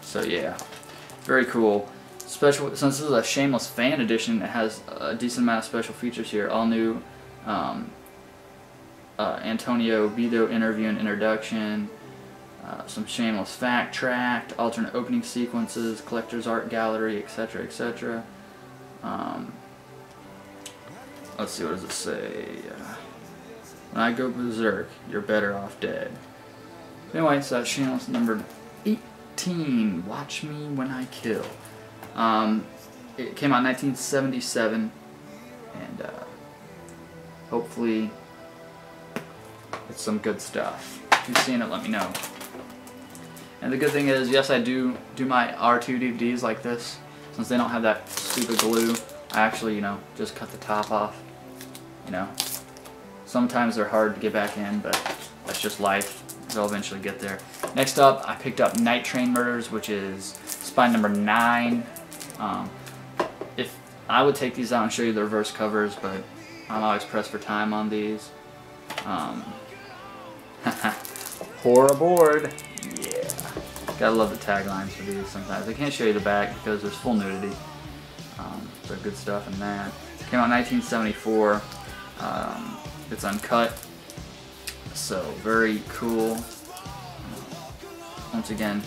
So yeah, very cool. Special, since this is a Shameless fan edition, it has a decent amount of special features here. All new Antonio Vito interview and introduction, some Shameless fact track, alternate opening sequences, collector's art gallery, etc., etc. Let's see, what does it say? When I go berserk, you're better off dead. Anyway, so that's Shameless number 18, Watch Me When I Kill. It came out in 1977, and hopefully it's some good stuff. If you've seen it, let me know. And the good thing is, yes, I do my R2 DVDs like this. Since they don't have that stupid glue, I actually, you know, just cut the top off. You know, sometimes they're hard to get back in, but that's just life. They'll eventually get there. Next up, I picked up Night Train Murders, which is spine number 9. If I would take these out and show you the reverse covers, but I'm always pressed for time on these. Horror aboard. Yeah. Gotta love the taglines for these sometimes. I can't show you the back because there's full nudity. So good stuff in that. Came out in 1974. It's uncut. So very cool. Once again,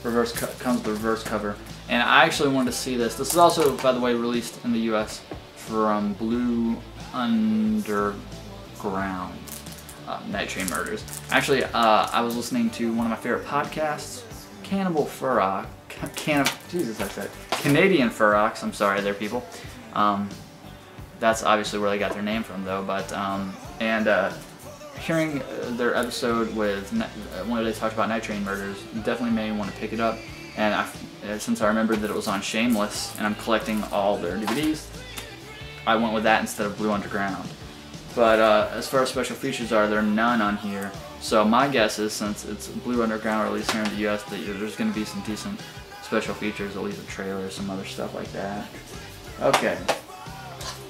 comes with a reverse cover. And I actually wanted to see this. This is also, by the way, released in the US from Blue Underground. Night Train Murders. Actually, I was listening to one of my favorite podcasts, Cannibal Furrock. Jesus, I said Canadian Furrocks. I'm sorry, there, people. That's obviously where they got their name from, though. But hearing their episode with when they talked about Night Train Murders definitely made me want to pick it up. And since I remembered that it was on Shameless, and I'm collecting all their DVDs, I went with that instead of Blue Underground. But as far as special features are, there are none on here. So my guess is, since it's Blue Underground released here in the US, that there's going to be some decent special features, at least a trailer, some other stuff like that. Okay,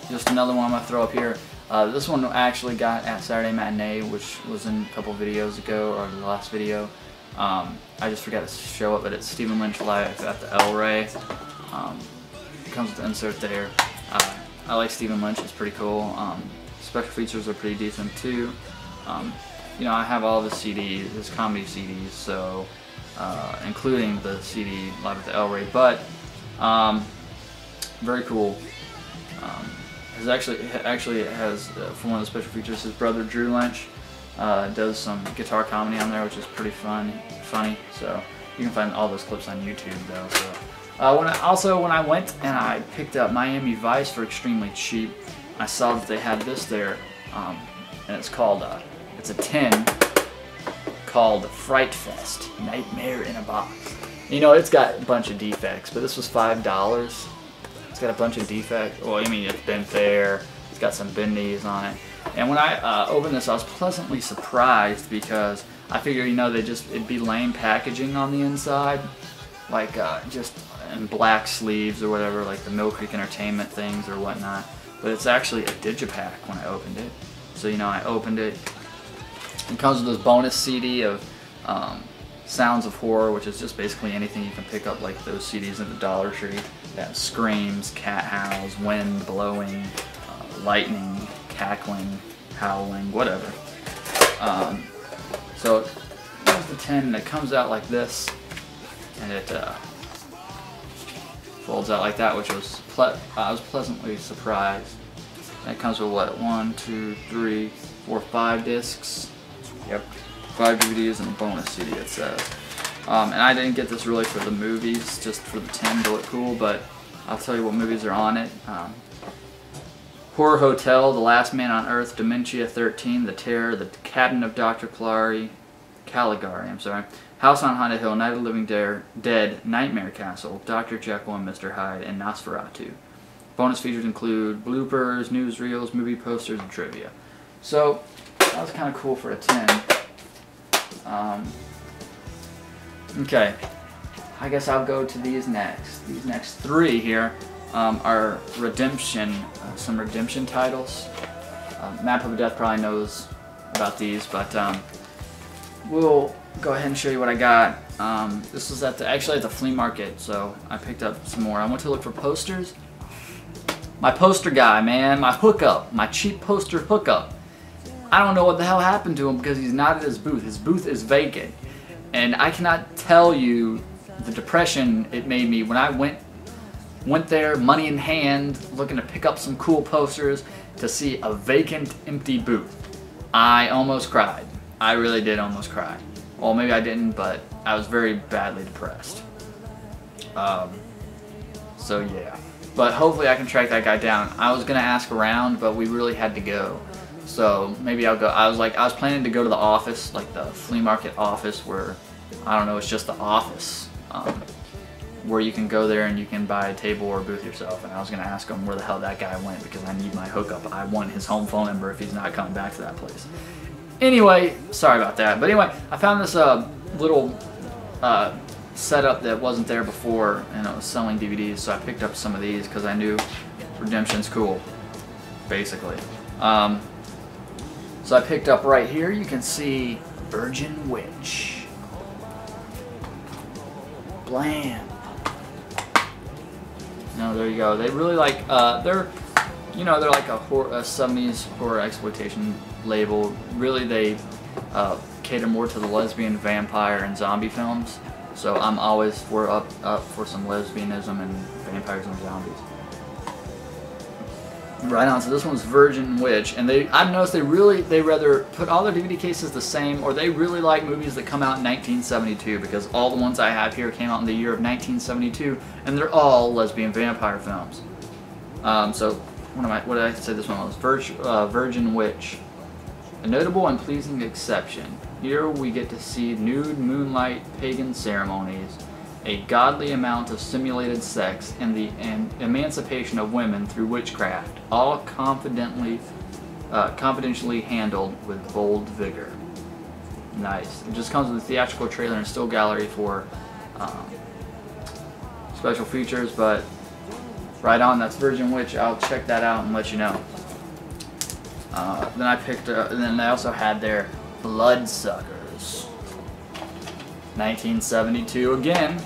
just another one I'm going to throw up here. This one I actually got at Saturday Matinee, which was in a couple videos ago, or the last video. I just forgot to show it, but it's Stephen Lynch live at the El Rey. It comes with the insert there. I like Stephen Lynch, it's pretty cool. Special features are pretty decent too. You know, I have all the CDs, his comedy CDs, so including the CD live at the El Rey. But very cool. It actually has for one of the special features, his brother Drew Lynch does some guitar comedy on there, which is pretty funny. So you can find all those clips on YouTube, though. So when I went and I picked up Miami Vice for extremely cheap, I saw that they had this there, and it's called it's a tin called Frightfest, Nightmare in a Box. You know, it's got a bunch of defects, but this was $5. It's got a bunch of defects. Well, I mean, it's bent there. It's got some bendies on it. And when I opened this, I was pleasantly surprised because I figured, you know, it'd be lame packaging on the inside, like just in black sleeves or whatever, like the Mill Creek Entertainment things or whatnot. But it's actually a digipack when I opened it. So, you know, I opened it. It comes with this bonus CD of Sounds of Horror, which is just basically anything you can pick up, like those CDs in the Dollar Tree. That screams, cat howls, wind blowing, lightning, cackling, howling, whatever. So here's the tin, and it comes out like this, and it folds out like that, which was I was pleasantly surprised. And it comes with what, 1, 2, 3, 4, 5 discs. Yep, 5 DVDs and a bonus CD, it says. And I didn't get this really for the movies, just for the tin to look cool, but I'll tell you what movies are on it. Horror Hotel, The Last Man on Earth, Dementia 13, The Terror, The Cabinet of Dr. Caligari, House on Haunted Hill, Night of the Living Dead, Nightmare Castle, Dr. Jekyll and Mr. Hyde, and Nosferatu. Bonus features include bloopers, newsreels, movie posters, and trivia. So that was kind of cool for a 10. Okay, I guess I'll go to these next. These next 3 here are redemption, some redemption titles. Map of Death probably knows about these, but we'll go ahead and show you what I got. This was actually at the flea market, so I picked up some more. I went to look for posters. My poster guy, man, my hookup, my cheap poster hookup. I don't know what the hell happened to him because he's not at his booth. His booth is vacant. And I cannot tell you the depression it made me when I went there, money in hand, looking to pick up some cool posters, to see a vacant, empty booth. I almost cried. I really did almost cry. Well, maybe I didn't, but I was very badly depressed. So yeah. But hopefully I can track that guy down. I was gonna ask around, but we really had to go. So maybe I'll go. I was planning to go to the office, like the flea market office, where, I don't know, it's just the office, where you can go there and you can buy a table or a booth yourself. And I was gonna ask him where the hell that guy went because I need my hookup. I want his home phone number if he's not coming back to that place. Anyway, sorry about that. But anyway, I found this little setup that wasn't there before, and it was selling DVDs, so I picked up some of these because I knew Redemption's cool, basically. So I picked up right here, you can see Virgin Witch. Blam. No, there you go. They really like, they're like a 70s horror exploitation label. Really, they cater more to the lesbian, vampire, and zombie films. So we're up for some lesbianism and vampires and zombies. Right on. So this one's Virgin Witch, and I've noticed they rather put all their DVD cases the same, or they really like movies that come out in 1972, because all the ones I have here came out in the year of 1972, and they're all lesbian vampire films. So what did I say this one was? Virgin Witch. A notable and pleasing exception. Here we get to see nude moonlight pagan ceremonies, a godly amount of simulated sex, and the emancipation of women through witchcraft, all confidentially handled with bold vigor. Nice. It just comes with a theatrical trailer and still gallery for special features, but right on, that's Virgin Witch. I'll check that out and let you know. Then I picked, and then I also had their Bloodsuckers. 1972 again.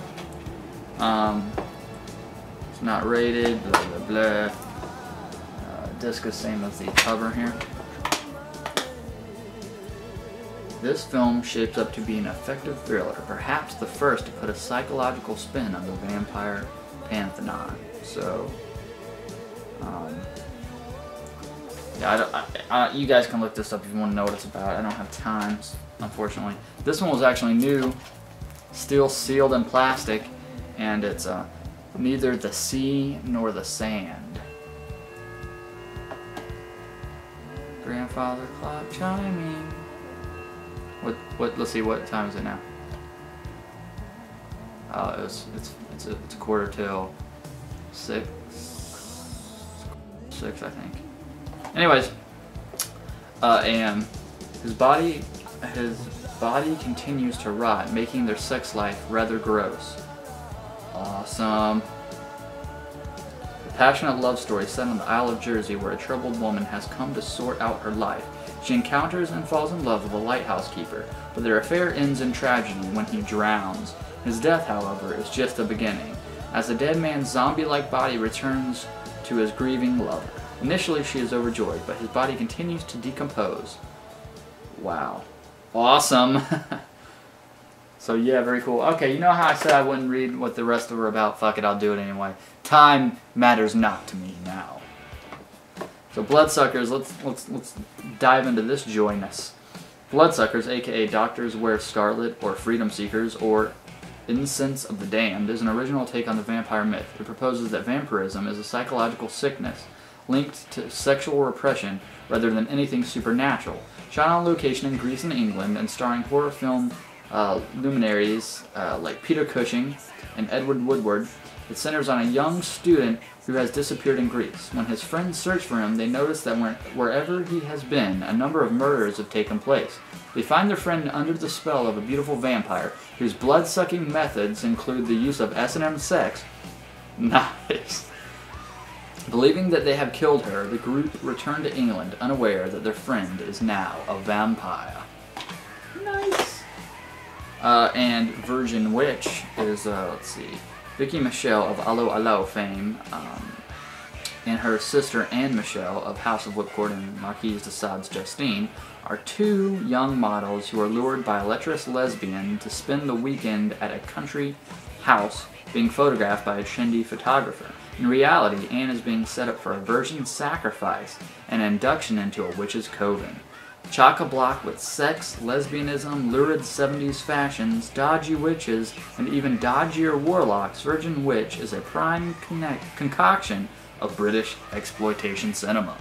It's not rated, blah blah blah. Disc is same as the cover here. This film shapes up to be an effective thriller, perhaps the first to put a psychological spin on the vampire pantheon. So, yeah, you guys can look this up if you want to know what it's about. I don't have time, unfortunately. This one was actually new, still sealed in plastic, and it's neither the sea nor the sand. Grandfather clock chiming. Let's see, what time is it now? It's a quarter till 6, I think. Anyways, and his body continues to rot, making their sex life rather gross. Awesome. A passionate love story set on the Isle of Jersey, where a troubled woman has come to sort out her life. She encounters and falls in love with a lighthouse keeper, but their affair ends in tragedy when he drowns. His death, however, is just the beginning, as the dead man's zombie-like body returns to his grieving lover. Initially, she is overjoyed, but his body continues to decompose. Wow. Awesome. So yeah, very cool. Okay, you know how I said I wouldn't read what the rest of them are about? Fuck it, I'll do it anyway. Time matters not to me now. So Bloodsuckers, let's dive into this joyness. Bloodsuckers, aka Doctors Wear Scarlet, or Freedom Seekers, or Incense of the Damned, is an original take on the vampire myth. It proposes that vampirism is a psychological sickness linked to sexual repression rather than anything supernatural. Shot on location in Greece and England, and starring horror film luminaries like Peter Cushing and Edward Woodward, it centers on a young student who has disappeared in Greece. When his friends search for him, they notice that wherever he has been, a number of murders have taken place. They find their friend under the spell of a beautiful vampire, whose blood-sucking methods include the use of S&M sex. Nice. Believing that they have killed her, the group return to England, unaware that their friend is now a vampire. Nice. And Virgin Witch is, let's see, Vicky Michelle of Allo Allo fame, and her sister Anne Michelle of House of Whipcord and Marquise de Sade's Justine are two young models who are lured by a lecherous lesbian to spend the weekend at a country house being photographed by a shindy photographer. In reality, Anne is being set up for a virgin sacrifice and induction into a witch's coven. Chock-a-block with sex, lesbianism, lurid 70s fashions, dodgy witches, and even dodgier warlocks, Virgin Witch is a prime concoction of British exploitation cinema.